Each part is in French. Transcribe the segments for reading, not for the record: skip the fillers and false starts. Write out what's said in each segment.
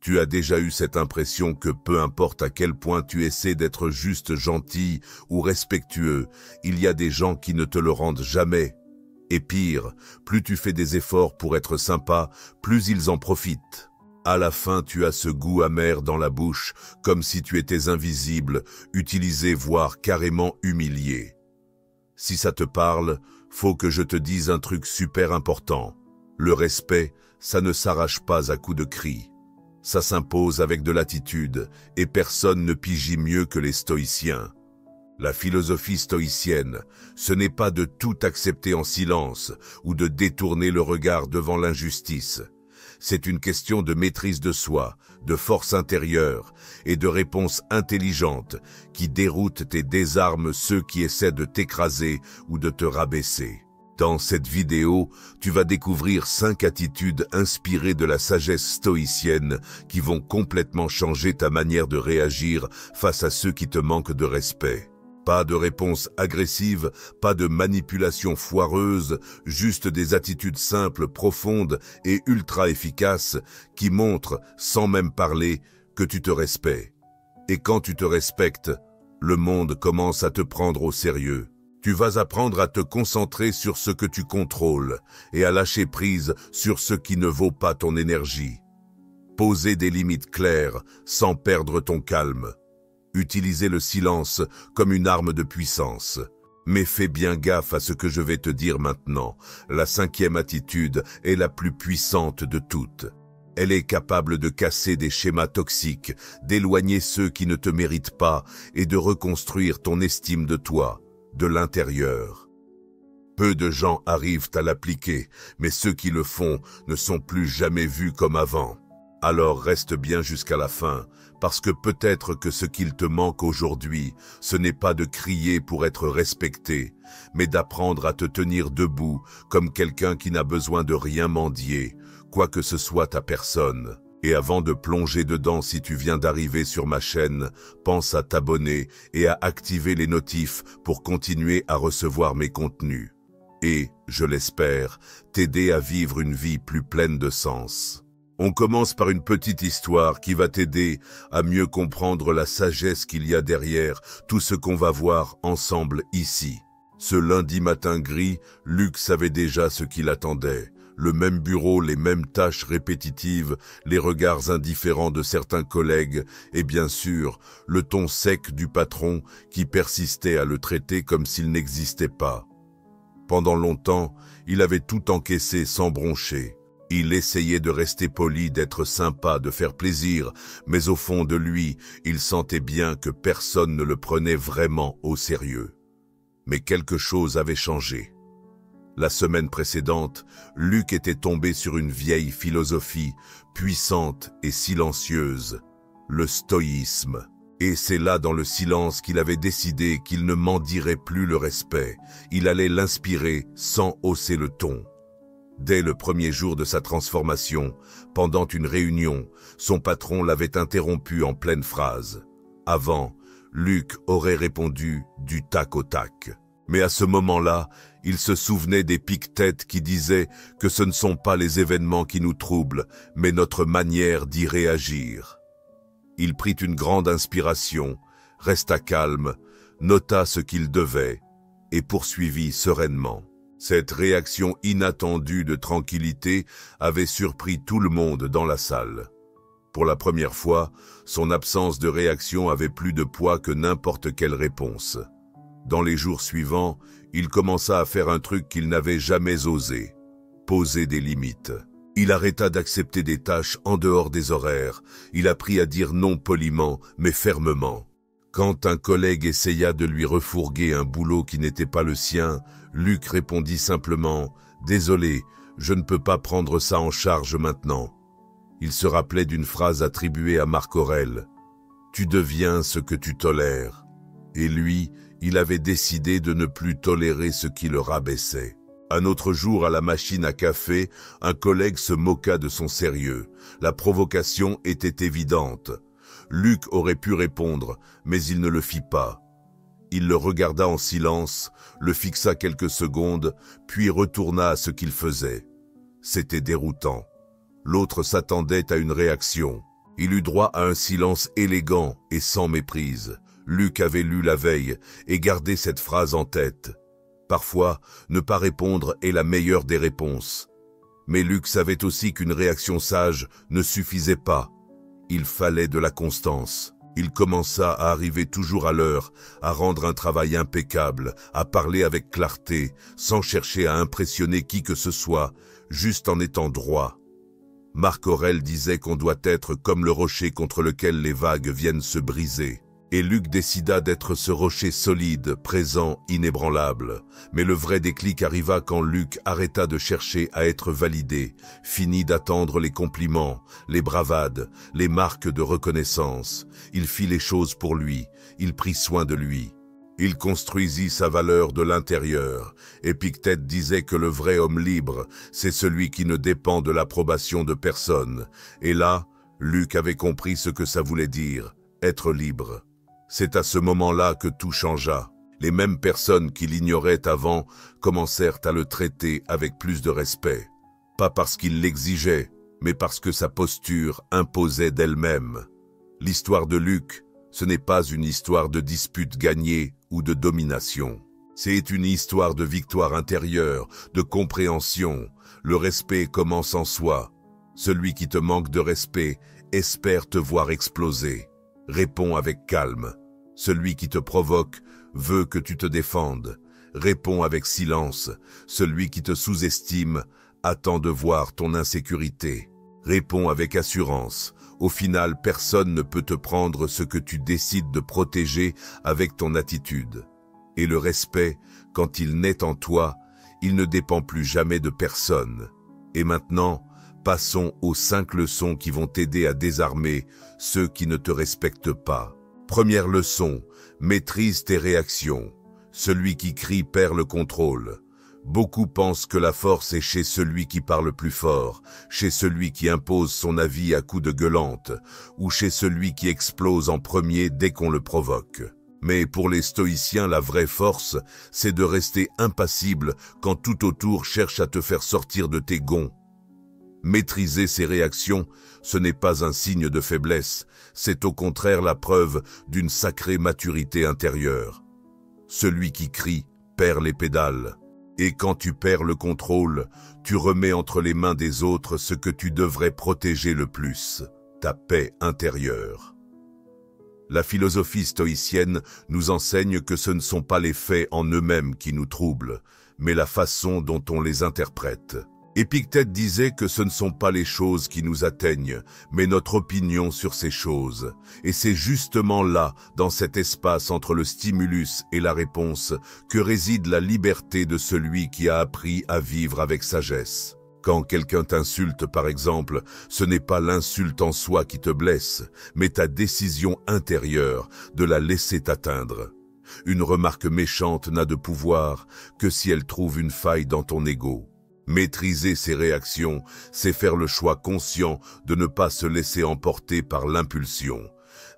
Tu as déjà eu cette impression que peu importe à quel point tu essaies d'être juste gentil ou respectueux, il y a des gens qui ne te le rendent jamais. Et pire, plus tu fais des efforts pour être sympa, plus ils en profitent. À la fin, tu as ce goût amer dans la bouche, comme si tu étais invisible, utilisé, voire carrément humilié. Si ça te parle, faut que je te dise un truc super important. Le respect, ça ne s'arrache pas à coups de cris. Ça s'impose avec de l'attitude, et personne ne pigie mieux que les stoïciens. La philosophie stoïcienne, ce n'est pas de tout accepter en silence ou de détourner le regard devant l'injustice. C'est une question de maîtrise de soi, de force intérieure et de réponse intelligente qui déroutent et désarment ceux qui essaient de t'écraser ou de te rabaisser. Dans cette vidéo, tu vas découvrir 5 attitudes inspirées de la sagesse stoïcienne qui vont complètement changer ta manière de réagir face à ceux qui te manquent de respect. Pas de réponse agressive, pas de manipulation foireuse, juste des attitudes simples, profondes et ultra efficaces qui montrent, sans même parler, que tu te respectes. Et quand tu te respectes, le monde commence à te prendre au sérieux. Tu vas apprendre à te concentrer sur ce que tu contrôles et à lâcher prise sur ce qui ne vaut pas ton énergie. Poser des limites claires sans perdre ton calme. Utiliser le silence comme une arme de puissance. Mais fais bien gaffe à ce que je vais te dire maintenant. La 5e attitude est la plus puissante de toutes. Elle est capable de casser des schémas toxiques, d'éloigner ceux qui ne te méritent pas et de reconstruire ton estime de toi, de l'intérieur. Peu de gens arrivent à l'appliquer, mais ceux qui le font ne sont plus jamais vus comme avant. Alors reste bien jusqu'à la fin, parce que peut-être que ce qu'il te manque aujourd'hui, ce n'est pas de crier pour être respecté, mais d'apprendre à te tenir debout comme quelqu'un qui n'a besoin de rien mendier, quoi que ce soit ta personne. Et avant de plonger dedans, si tu viens d'arriver sur ma chaîne, pense à t'abonner et à activer les notifs pour continuer à recevoir mes contenus. Et, je l'espère, t'aider à vivre une vie plus pleine de sens. On commence par une petite histoire qui va t'aider à mieux comprendre la sagesse qu'il y a derrière tout ce qu'on va voir ensemble ici. Ce lundi matin gris, Luc savait déjà ce qui l'attendait. Le même bureau, les mêmes tâches répétitives, les regards indifférents de certains collègues et bien sûr, le ton sec du patron qui persistait à le traiter comme s'il n'existait pas. Pendant longtemps, il avait tout encaissé sans broncher. Il essayait de rester poli, d'être sympa, de faire plaisir, mais au fond de lui, il sentait bien que personne ne le prenait vraiment au sérieux. Mais quelque chose avait changé. La semaine précédente, Luc était tombé sur une vieille philosophie, puissante et silencieuse, le stoïsme. Et c'est là dans le silence qu'il avait décidé qu'il ne mendierait plus le respect. Il allait l'inspirer sans hausser le ton. Dès le premier jour de sa transformation, pendant une réunion, son patron l'avait interrompu en pleine phrase. Avant, Luc aurait répondu du tac au tac. Mais à ce moment-là, il se souvenait d'Épictète qui disait que ce ne sont pas les événements qui nous troublent, mais notre manière d'y réagir. Il prit une grande inspiration, resta calme, nota ce qu'il devait et poursuivit sereinement. Cette réaction inattendue de tranquillité avait surpris tout le monde dans la salle. Pour la première fois, son absence de réaction avait plus de poids que n'importe quelle réponse. Dans les jours suivants, il commença à faire un truc qu'il n'avait jamais osé, poser des limites. Il arrêta d'accepter des tâches en dehors des horaires. Il apprit à dire non poliment, mais fermement. Quand un collègue essaya de lui refourguer un boulot qui n'était pas le sien, Luc répondit simplement « Désolé, je ne peux pas prendre ça en charge maintenant ». Il se rappelait d'une phrase attribuée à Marc Aurèle « Tu deviens ce que tu tolères ». Et lui, il avait décidé de ne plus tolérer ce qui le rabaissait. Un autre jour, à la machine à café, un collègue se moqua de son sérieux. La provocation était évidente. Luc aurait pu répondre, mais il ne le fit pas. Il le regarda en silence, le fixa quelques secondes, puis retourna à ce qu'il faisait. C'était déroutant. L'autre s'attendait à une réaction. Il eut droit à un silence élégant et sans méprise. Luc avait lu la veille et gardé cette phrase en tête. Parfois, ne pas répondre est la meilleure des réponses. Mais Luc savait aussi qu'une réaction sage ne suffisait pas. Il fallait de la constance. Il commença à arriver toujours à l'heure, à rendre un travail impeccable, à parler avec clarté, sans chercher à impressionner qui que ce soit, juste en étant droit. Marc Aurèle disait qu'on doit être comme le rocher contre lequel les vagues viennent se briser. Et Luc décida d'être ce rocher solide, présent, inébranlable. Mais le vrai déclic arriva quand Luc arrêta de chercher à être validé, finit d'attendre les compliments, les bravades, les marques de reconnaissance. Il fit les choses pour lui, il prit soin de lui. Il construisit sa valeur de l'intérieur. Épictète disait que le vrai homme libre, c'est celui qui ne dépend de l'approbation de personne. Et là, Luc avait compris ce que ça voulait dire, être libre. C'est à ce moment-là que tout changea. Les mêmes personnes qui l'ignoraient avant commencèrent à le traiter avec plus de respect. Pas parce qu'il l'exigeait, mais parce que sa posture imposait d'elle-même. L'histoire de Luc, ce n'est pas une histoire de dispute gagnée ou de domination. C'est une histoire de victoire intérieure, de compréhension. Le respect commence en soi. Celui qui te manque de respect espère te voir exploser. Réponds avec calme. Celui qui te provoque veut que tu te défendes. Réponds avec silence. Celui qui te sous-estime attend de voir ton insécurité. Réponds avec assurance. Au final, personne ne peut te prendre ce que tu décides de protéger avec ton attitude. Et le respect, quand il naît en toi, il ne dépend plus jamais de personne. Et maintenant, passons aux 5 leçons qui vont t'aider à désarmer ceux qui ne te respectent pas. Première leçon, maîtrise tes réactions. Celui qui crie perd le contrôle. Beaucoup pensent que la force est chez celui qui parle plus fort, chez celui qui impose son avis à coups de gueulante, ou chez celui qui explose en premier dès qu'on le provoque. Mais pour les stoïciens, la vraie force, c'est de rester impassible quand tout autour cherche à te faire sortir de tes gonds. Maîtriser ses réactions, ce n'est pas un signe de faiblesse, c'est au contraire la preuve d'une sacrée maturité intérieure. Celui qui crie perd les pédales. Et quand tu perds le contrôle, tu remets entre les mains des autres ce que tu devrais protéger le plus, ta paix intérieure. La philosophie stoïcienne nous enseigne que ce ne sont pas les faits en eux-mêmes qui nous troublent, mais la façon dont on les interprète. Épictète disait que ce ne sont pas les choses qui nous atteignent, mais notre opinion sur ces choses. Et c'est justement là, dans cet espace entre le stimulus et la réponse, que réside la liberté de celui qui a appris à vivre avec sagesse. Quand quelqu'un t'insulte, par exemple, ce n'est pas l'insulte en soi qui te blesse, mais ta décision intérieure de la laisser t'atteindre. Une remarque méchante n'a de pouvoir que si elle trouve une faille dans ton ego. Maîtriser ses réactions, c'est faire le choix conscient de ne pas se laisser emporter par l'impulsion.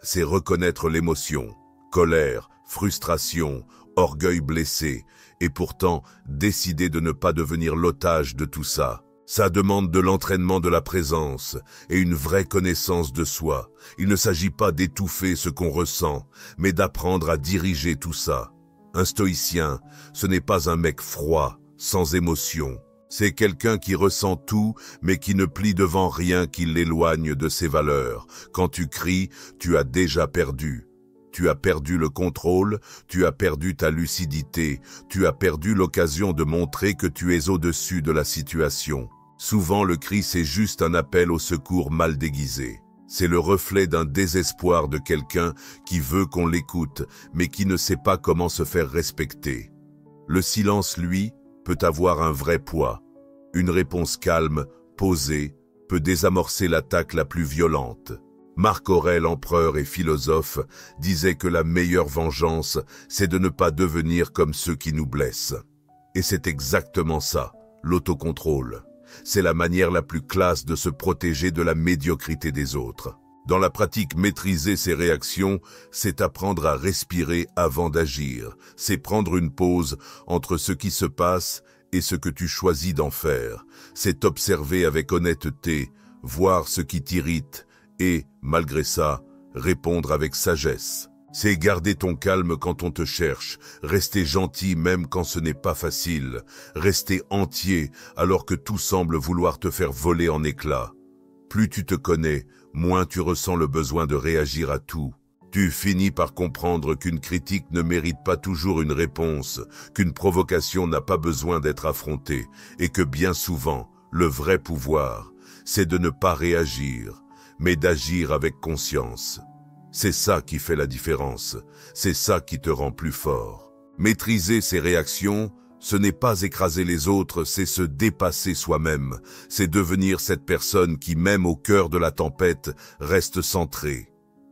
C'est reconnaître l'émotion, colère, frustration, orgueil blessé, et pourtant décider de ne pas devenir l'otage de tout ça. Ça demande de l'entraînement de la présence et une vraie connaissance de soi. Il ne s'agit pas d'étouffer ce qu'on ressent, mais d'apprendre à diriger tout ça. Un stoïcien, ce n'est pas un mec froid, sans émotion. C'est quelqu'un qui ressent tout, mais qui ne plie devant rien qui l'éloigne de ses valeurs. Quand tu cries, tu as déjà perdu. Tu as perdu le contrôle, tu as perdu ta lucidité, tu as perdu l'occasion de montrer que tu es au-dessus de la situation. Souvent, le cri, c'est juste un appel au secours mal déguisé. C'est le reflet d'un désespoir de quelqu'un qui veut qu'on l'écoute, mais qui ne sait pas comment se faire respecter. Le silence, lui, peut avoir un vrai poids. Une réponse calme, posée, peut désamorcer l'attaque la plus violente. Marc Aurèle, empereur et philosophe, disait que la meilleure vengeance, c'est de ne pas devenir comme ceux qui nous blessent. Et c'est exactement ça, l'autocontrôle. C'est la manière la plus classe de se protéger de la médiocrité des autres. Dans la pratique, maîtriser ses réactions, c'est apprendre à respirer avant d'agir. C'est prendre une pause entre ce qui se passe et ce que tu choisis d'en faire. C'est observer avec honnêteté, voir ce qui t'irrite et, malgré ça, répondre avec sagesse. C'est garder ton calme quand on te cherche, rester gentil même quand ce n'est pas facile, rester entier alors que tout semble vouloir te faire voler en éclats. Plus tu te connais, moins tu ressens le besoin de réagir à tout. Tu finis par comprendre qu'une critique ne mérite pas toujours une réponse, qu'une provocation n'a pas besoin d'être affrontée, et que bien souvent, le vrai pouvoir, c'est de ne pas réagir, mais d'agir avec conscience. C'est ça qui fait la différence, c'est ça qui te rend plus fort. Maîtriser ses réactions, ce n'est pas écraser les autres, c'est se dépasser soi-même, c'est devenir cette personne qui, même au cœur de la tempête, reste centrée.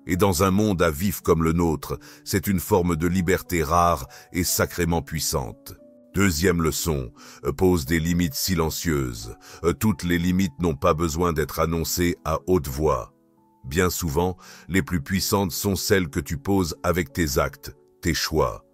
Et dans un monde à vif comme le nôtre, c'est une forme de liberté rare et sacrément puissante. Deuxième leçon, pose des limites silencieuses. Toutes les limites n'ont pas besoin d'être annoncées à haute voix. Bien souvent, les plus puissantes sont celles que tu poses avec tes actes, tes choix.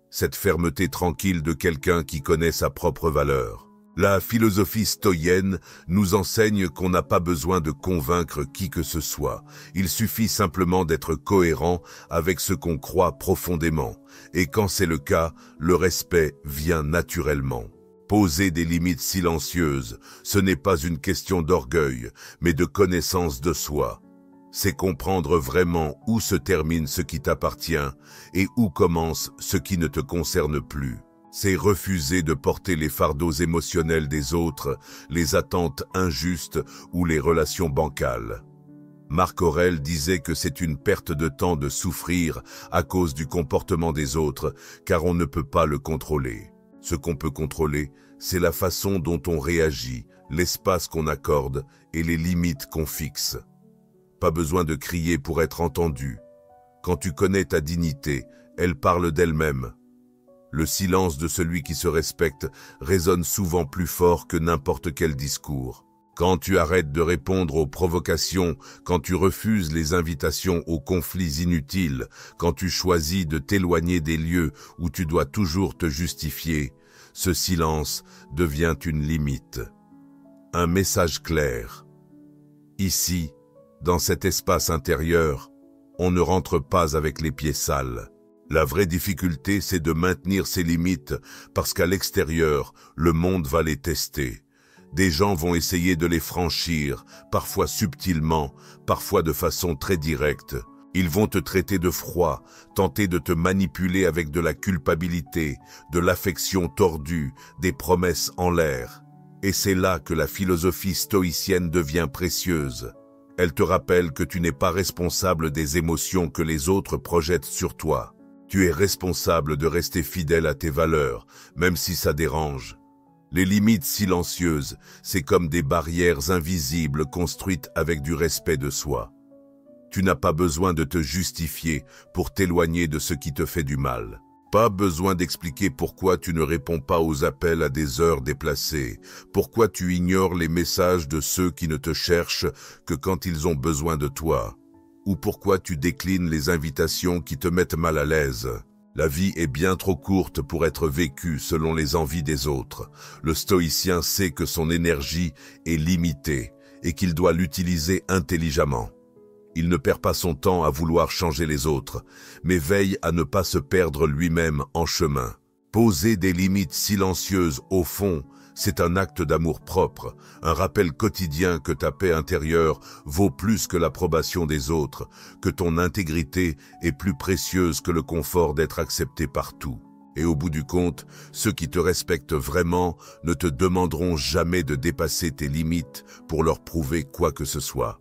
Cette fermeté tranquille de quelqu'un qui connaît sa propre valeur. La philosophie stoïenne nous enseigne qu'on n'a pas besoin de convaincre qui que ce soit. Il suffit simplement d'être cohérent avec ce qu'on croit profondément. Et quand c'est le cas, le respect vient naturellement. Poser des limites silencieuses, ce n'est pas une question d'orgueil, mais de connaissance de soi. C'est comprendre vraiment où se termine ce qui t'appartient et où commence ce qui ne te concerne plus. C'est refuser de porter les fardeaux émotionnels des autres, les attentes injustes ou les relations bancales. Marc Aurèle disait que c'est une perte de temps de souffrir à cause du comportement des autres, car on ne peut pas le contrôler. Ce qu'on peut contrôler, c'est la façon dont on réagit, l'espace qu'on accorde et les limites qu'on fixe. Pas besoin de crier pour être entendu. Quand tu connais ta dignité, elle parle d'elle-même. Le silence de celui qui se respecte résonne souvent plus fort que n'importe quel discours. Quand tu arrêtes de répondre aux provocations, quand tu refuses les invitations aux conflits inutiles, quand tu choisis de t'éloigner des lieux où tu dois toujours te justifier, ce silence devient une limite. Un message clair. Ici, dans cet espace intérieur, on ne rentre pas avec les pieds sales. La vraie difficulté, c'est de maintenir ces limites parce qu'à l'extérieur, le monde va les tester. Des gens vont essayer de les franchir, parfois subtilement, parfois de façon très directe. Ils vont te traiter de froid, tenter de te manipuler avec de la culpabilité, de l'affection tordue, des promesses en l'air. Et c'est là que la philosophie stoïcienne devient précieuse. Elle te rappelle que tu n'es pas responsable des émotions que les autres projettent sur toi. Tu es responsable de rester fidèle à tes valeurs, même si ça dérange. Les limites silencieuses, c'est comme des barrières invisibles construites avec du respect de soi. Tu n'as pas besoin de te justifier pour t'éloigner de ce qui te fait du mal. Pas besoin d'expliquer pourquoi tu ne réponds pas aux appels à des heures déplacées, pourquoi tu ignores les messages de ceux qui ne te cherchent que quand ils ont besoin de toi. Ou pourquoi tu déclines les invitations qui te mettent mal à l'aise. La vie est bien trop courte pour être vécue selon les envies des autres. Le stoïcien sait que son énergie est limitée et qu'il doit l'utiliser intelligemment. Il ne perd pas son temps à vouloir changer les autres, mais veille à ne pas se perdre lui-même en chemin. Poser des limites silencieuses au fond, c'est un acte d'amour-propre, un rappel quotidien que ta paix intérieure vaut plus que l'approbation des autres, que ton intégrité est plus précieuse que le confort d'être accepté partout. Et au bout du compte, ceux qui te respectent vraiment ne te demanderont jamais de dépasser tes limites pour leur prouver quoi que ce soit.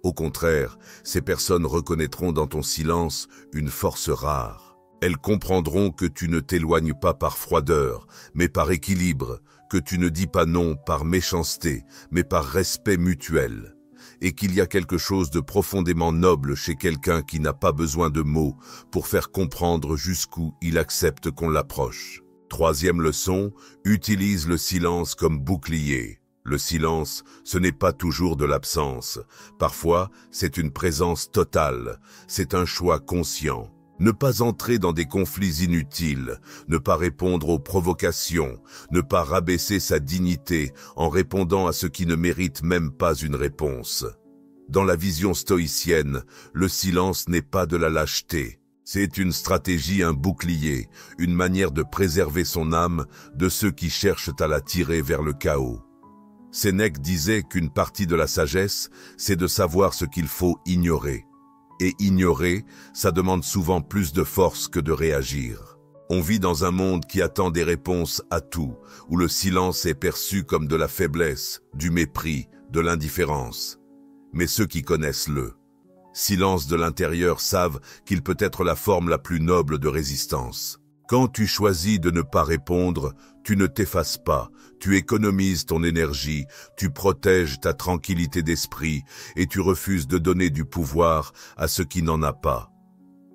Au contraire, ces personnes reconnaîtront dans ton silence une force rare. Elles comprendront que tu ne t'éloignes pas par froideur, mais par équilibre, que tu ne dis pas non par méchanceté, mais par respect mutuel, et qu'il y a quelque chose de profondément noble chez quelqu'un qui n'a pas besoin de mots pour faire comprendre jusqu'où il accepte qu'on l'approche. Troisième leçon, utilise le silence comme bouclier. Le silence, ce n'est pas toujours de l'absence. Parfois, c'est une présence totale, c'est un choix conscient. Ne pas entrer dans des conflits inutiles, ne pas répondre aux provocations, ne pas rabaisser sa dignité en répondant à ce qui ne mérite même pas une réponse. Dans la vision stoïcienne, le silence n'est pas de la lâcheté. C'est une stratégie, un bouclier, une manière de préserver son âme de ceux qui cherchent à la tirer vers le chaos. Sénèque disait qu'une partie de la sagesse, c'est de savoir ce qu'il faut ignorer. Et ignorer, ça demande souvent plus de force que de réagir. On vit dans un monde qui attend des réponses à tout, où le silence est perçu comme de la faiblesse, du mépris, de l'indifférence. Mais ceux qui connaissent le silence de l'intérieur savent qu'il peut être la forme la plus noble de résistance. Quand tu choisis de ne pas répondre, tu ne t'effaces pas, tu économises ton énergie, tu protèges ta tranquillité d'esprit et tu refuses de donner du pouvoir à ce qui n'en a pas.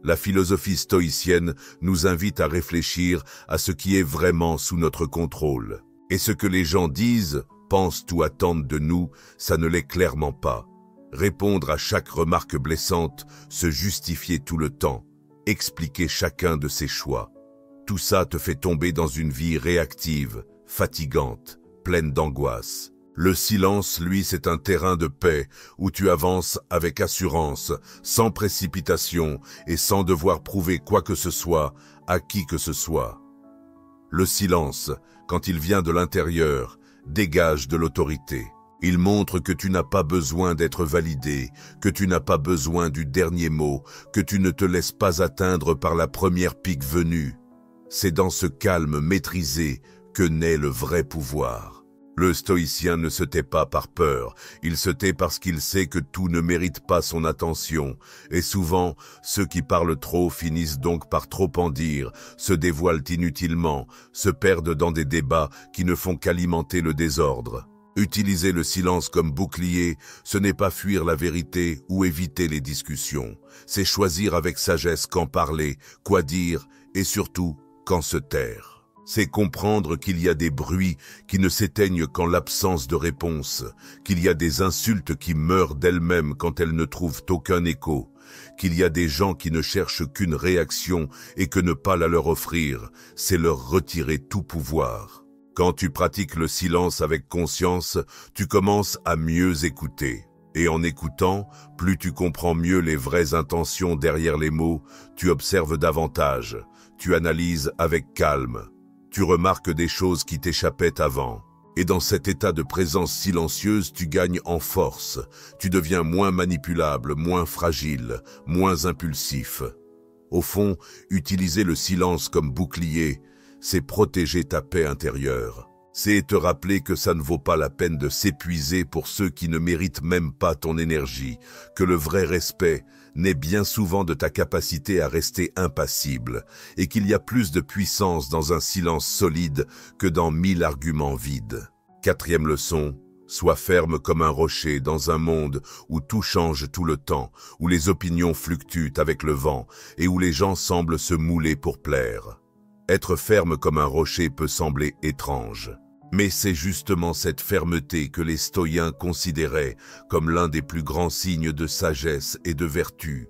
La philosophie stoïcienne nous invite à réfléchir à ce qui est vraiment sous notre contrôle. Et ce que les gens disent, pensent ou attendent de nous, ça ne l'est clairement pas. Répondre à chaque remarque blessante, se justifier tout le temps, expliquer chacun de ses choix. Tout ça te fait tomber dans une vie réactive, fatigante, pleine d'angoisse. Le silence, lui, c'est un terrain de paix où tu avances avec assurance, sans précipitation et sans devoir prouver quoi que ce soit à qui que ce soit. Le silence, quand il vient de l'intérieur, dégage de l'autorité. Il montre que tu n'as pas besoin d'être validé, que tu n'as pas besoin du dernier mot, que tu ne te laisses pas atteindre par la première pique venue. C'est dans ce calme maîtrisé que naît le vrai pouvoir. Le stoïcien ne se tait pas par peur, il se tait parce qu'il sait que tout ne mérite pas son attention, et souvent, ceux qui parlent trop finissent donc par trop en dire, se dévoilent inutilement, se perdent dans des débats qui ne font qu'alimenter le désordre. Utiliser le silence comme bouclier, ce n'est pas fuir la vérité ou éviter les discussions. C'est choisir avec sagesse quand parler, quoi dire et surtout quand se taire. C'est comprendre qu'il y a des bruits qui ne s'éteignent qu'en l'absence de réponse, qu'il y a des insultes qui meurent d'elles-mêmes quand elles ne trouvent aucun écho, qu'il y a des gens qui ne cherchent qu'une réaction et que ne pas la leur offrir, c'est leur retirer tout pouvoir. Quand tu pratiques le silence avec conscience, tu commences à mieux écouter. Et en écoutant, plus tu comprends mieux les vraies intentions derrière les mots, tu observes davantage, tu analyses avec calme, tu remarques des choses qui t'échappaient avant. Et dans cet état de présence silencieuse, tu gagnes en force, tu deviens moins manipulable, moins fragile, moins impulsif. Au fond, utiliser le silence comme bouclier, c'est protéger ta paix intérieure. C'est te rappeler que ça ne vaut pas la peine de s'épuiser pour ceux qui ne méritent même pas ton énergie, que le vrai respect naît bien souvent de ta capacité à rester impassible, et qu'il y a plus de puissance dans un silence solide que dans 1000 arguments vides. 4e leçon, sois ferme comme un rocher dans un monde où tout change tout le temps, où les opinions fluctuent avec le vent et où les gens semblent se mouler pour plaire. Être ferme comme un rocher peut sembler étrange, mais c'est justement cette fermeté que les stoïens considéraient comme l'un des plus grands signes de sagesse et de vertu.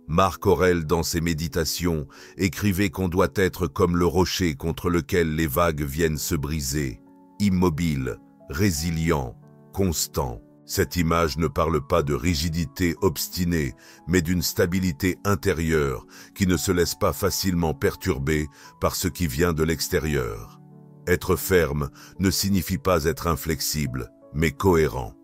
Marc Aurèle, dans ses méditations, écrivait qu'on doit être comme le rocher contre lequel les vagues viennent se briser, immobile, résilient, constant. Cette image ne parle pas de rigidité obstinée, mais d'une stabilité intérieure qui ne se laisse pas facilement perturber par ce qui vient de l'extérieur. Être ferme ne signifie pas être inflexible, mais cohérent.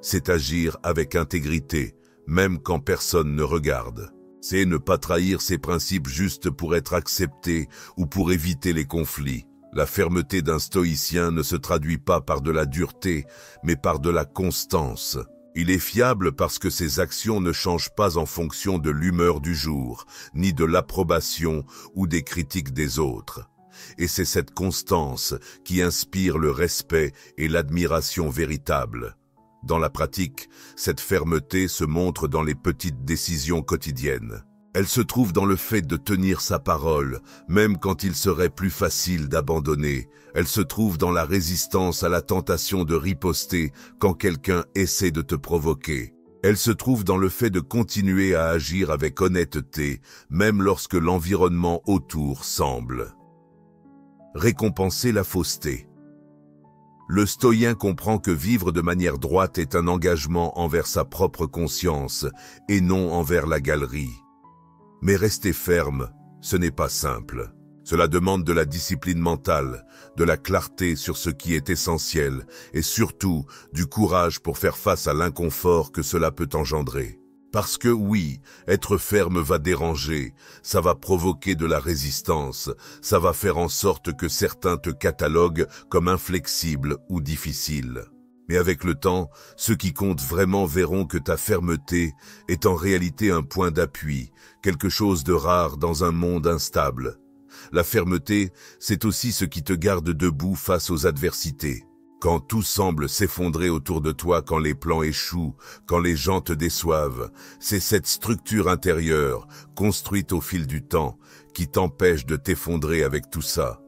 C'est agir avec intégrité, même quand personne ne regarde. C'est ne pas trahir ses principes juste pour être accepté ou pour éviter les conflits. La fermeté d'un stoïcien ne se traduit pas par de la dureté, mais par de la constance. Il est fiable parce que ses actions ne changent pas en fonction de l'humeur du jour, ni de l'approbation ou des critiques des autres. Et c'est cette constance qui inspire le respect et l'admiration véritable. Dans la pratique, cette fermeté se montre dans les petites décisions quotidiennes. Elle se trouve dans le fait de tenir sa parole, même quand il serait plus facile d'abandonner. Elle se trouve dans la résistance à la tentation de riposter quand quelqu'un essaie de te provoquer. Elle se trouve dans le fait de continuer à agir avec honnêteté, même lorsque l'environnement autour semble récompenser la fausseté. Le stoïen comprend que vivre de manière droite est un engagement envers sa propre conscience et non envers la galerie. Mais rester ferme, ce n'est pas simple. Cela demande de la discipline mentale, de la clarté sur ce qui est essentiel et surtout du courage pour faire face à l'inconfort que cela peut engendrer. Parce que oui, être ferme va déranger, ça va provoquer de la résistance, ça va faire en sorte que certains te cataloguent comme inflexible ou difficile. Mais avec le temps, ceux qui comptent vraiment verront que ta fermeté est en réalité un point d'appui, quelque chose de rare dans un monde instable. La fermeté, c'est aussi ce qui te garde debout face aux adversités. Quand tout semble s'effondrer autour de toi, quand les plans échouent, quand les gens te déçoivent, c'est cette structure intérieure, construite au fil du temps, qui t'empêche de t'effondrer avec tout ça.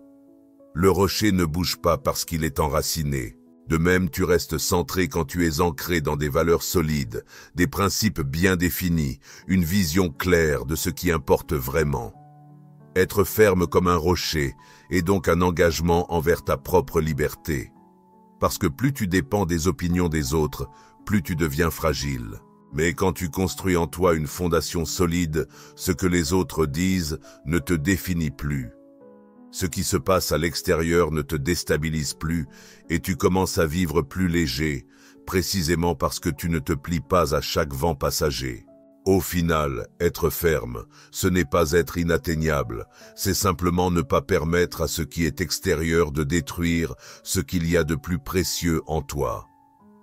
Le rocher ne bouge pas parce qu'il est enraciné. De même, tu restes centré quand tu es ancré dans des valeurs solides, des principes bien définis, une vision claire de ce qui importe vraiment. Être ferme comme un rocher est donc un engagement envers ta propre liberté. Parce que plus tu dépends des opinions des autres, plus tu deviens fragile. Mais quand tu construis en toi une fondation solide, ce que les autres disent ne te définit plus. Ce qui se passe à l'extérieur ne te déstabilise plus et tu commences à vivre plus léger, précisément parce que tu ne te plies pas à chaque vent passager. Au final, être ferme, ce n'est pas être inatteignable, c'est simplement ne pas permettre à ce qui est extérieur de détruire ce qu'il y a de plus précieux en toi.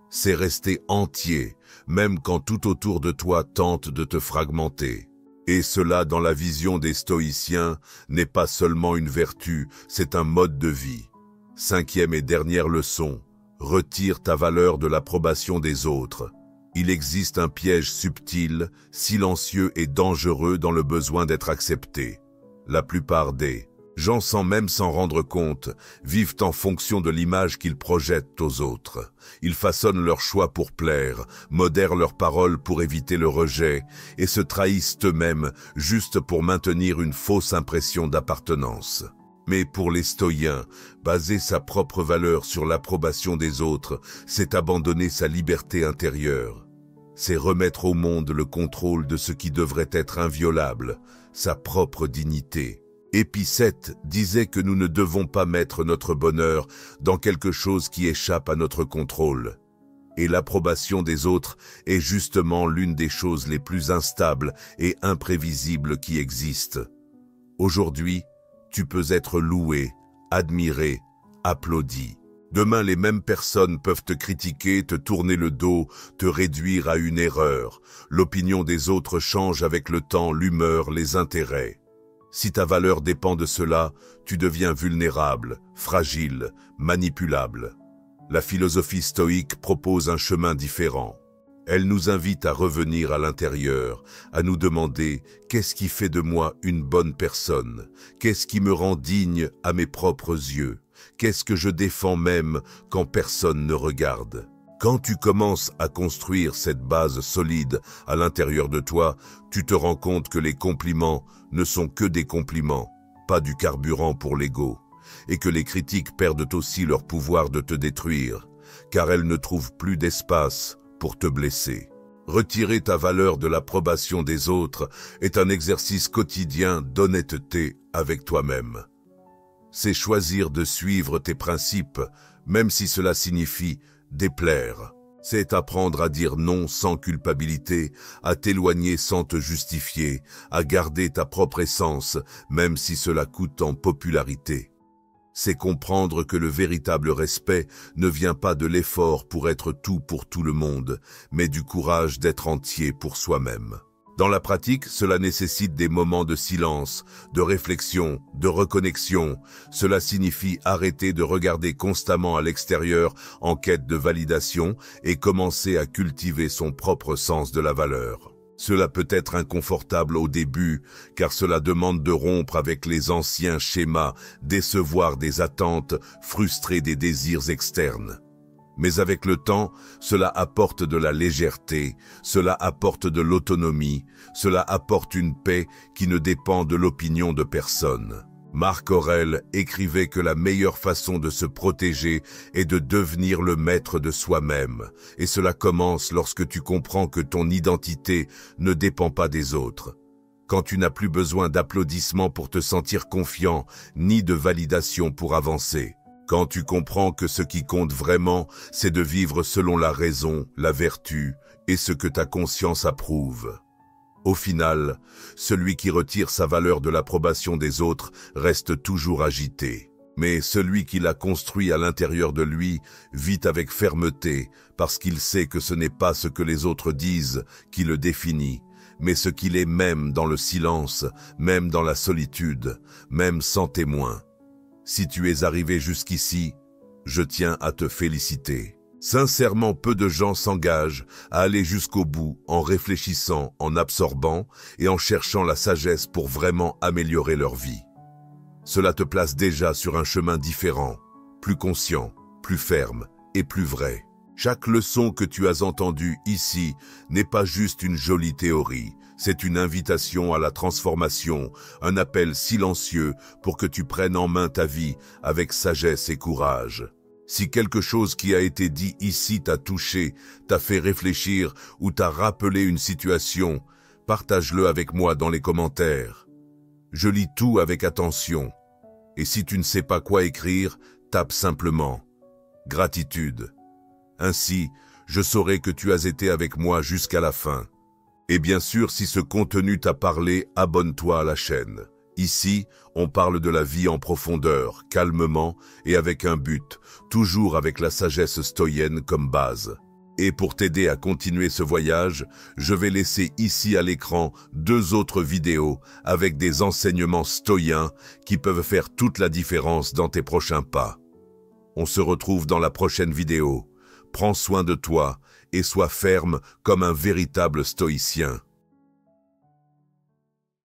C'est rester entier, même quand tout autour de toi tente de te fragmenter. Et cela, dans la vision des stoïciens, n'est pas seulement une vertu, c'est un mode de vie. 5e et dernière leçon, retire ta valeur de l'approbation des autres. Il existe un piège subtil, silencieux et dangereux dans le besoin d'être accepté. La plupart des gens, sans même s'en rendre compte, vivent en fonction de l'image qu'ils projettent aux autres. Ils façonnent leurs choix pour plaire, modèrent leurs paroles pour éviter le rejet et se trahissent eux-mêmes juste pour maintenir une fausse impression d'appartenance. Mais pour les stoïens, baser sa propre valeur sur l'approbation des autres, c'est abandonner sa liberté intérieure. C'est remettre au monde le contrôle de ce qui devrait être inviolable, sa propre dignité. Épicète disait que nous ne devons pas mettre notre bonheur dans quelque chose qui échappe à notre contrôle. Et l'approbation des autres est justement l'une des choses les plus instables et imprévisibles qui existent. Aujourd'hui, tu peux être loué, admiré, applaudi. Demain, les mêmes personnes peuvent te critiquer, te tourner le dos, te réduire à une erreur. L'opinion des autres change avec le temps, l'humeur, les intérêts. Si ta valeur dépend de cela, tu deviens vulnérable, fragile, manipulable. La philosophie stoïque propose un chemin différent. Elle nous invite à revenir à l'intérieur, à nous demander « Qu'est-ce qui fait de moi une bonne personne? Qu'est-ce qui me rend digne à mes propres yeux? Qu'est-ce que je défends même quand personne ne regarde ?» Quand tu commences à construire cette base solide à l'intérieur de toi, tu te rends compte que les compliments ne sont que des compliments, pas du carburant pour l'ego, et que les critiques perdent aussi leur pouvoir de te détruire, car elles ne trouvent plus d'espace pour te blesser. Retirer ta valeur de l'approbation des autres est un exercice quotidien d'honnêteté avec toi-même. C'est choisir de suivre tes principes, même si cela signifie déplaire. C'est apprendre à dire non sans culpabilité, à t'éloigner sans te justifier, à garder ta propre essence, même si cela coûte en popularité. C'est comprendre que le véritable respect ne vient pas de l'effort pour être tout pour tout le monde, mais du courage d'être entier pour soi-même. Dans la pratique, cela nécessite des moments de silence, de réflexion, de reconnexion. Cela signifie arrêter de regarder constamment à l'extérieur en quête de validation et commencer à cultiver son propre sens de la valeur. Cela peut être inconfortable au début, car cela demande de rompre avec les anciens schémas, décevoir des attentes, frustrer des désirs externes. Mais avec le temps, cela apporte de la légèreté, cela apporte de l'autonomie, cela apporte une paix qui ne dépend de l'opinion de personne. Marc Aurèle écrivait que la meilleure façon de se protéger est de devenir le maître de soi-même. Et cela commence lorsque tu comprends que ton identité ne dépend pas des autres. Quand tu n'as plus besoin d'applaudissements pour te sentir confiant, ni de validation pour avancer. Quand tu comprends que ce qui compte vraiment, c'est de vivre selon la raison, la vertu et ce que ta conscience approuve. Au final, celui qui retire sa valeur de l'approbation des autres reste toujours agité. Mais celui qui l'a construit à l'intérieur de lui vit avec fermeté parce qu'il sait que ce n'est pas ce que les autres disent qui le définit, mais ce qu'il est même dans le silence, même dans la solitude, même sans témoin. Si tu es arrivé jusqu'ici, je tiens à te féliciter. Sincèrement, peu de gens s'engagent à aller jusqu'au bout en réfléchissant, en absorbant et en cherchant la sagesse pour vraiment améliorer leur vie. Cela te place déjà sur un chemin différent, plus conscient, plus ferme et plus vrai. Chaque leçon que tu as entendue ici n'est pas juste une jolie théorie, c'est une invitation à la transformation, un appel silencieux pour que tu prennes en main ta vie avec sagesse et courage. Si quelque chose qui a été dit ici t'a touché, t'a fait réfléchir ou t'a rappelé une situation, partage-le avec moi dans les commentaires. Je lis tout avec attention. Et si tu ne sais pas quoi écrire, tape simplement « Gratitude ». Ainsi, je saurai que tu as été avec moi jusqu'à la fin. Et bien sûr, si ce contenu t'a parlé, abonne-toi à la chaîne. Ici, on parle de la vie en profondeur, calmement et avec un but, toujours avec la sagesse stoïenne comme base. Et pour t'aider à continuer ce voyage, je vais laisser ici à l'écran 2 autres vidéos avec des enseignements stoïens qui peuvent faire toute la différence dans tes prochains pas. On se retrouve dans la prochaine vidéo. Prends soin de toi et sois ferme comme un véritable stoïcien.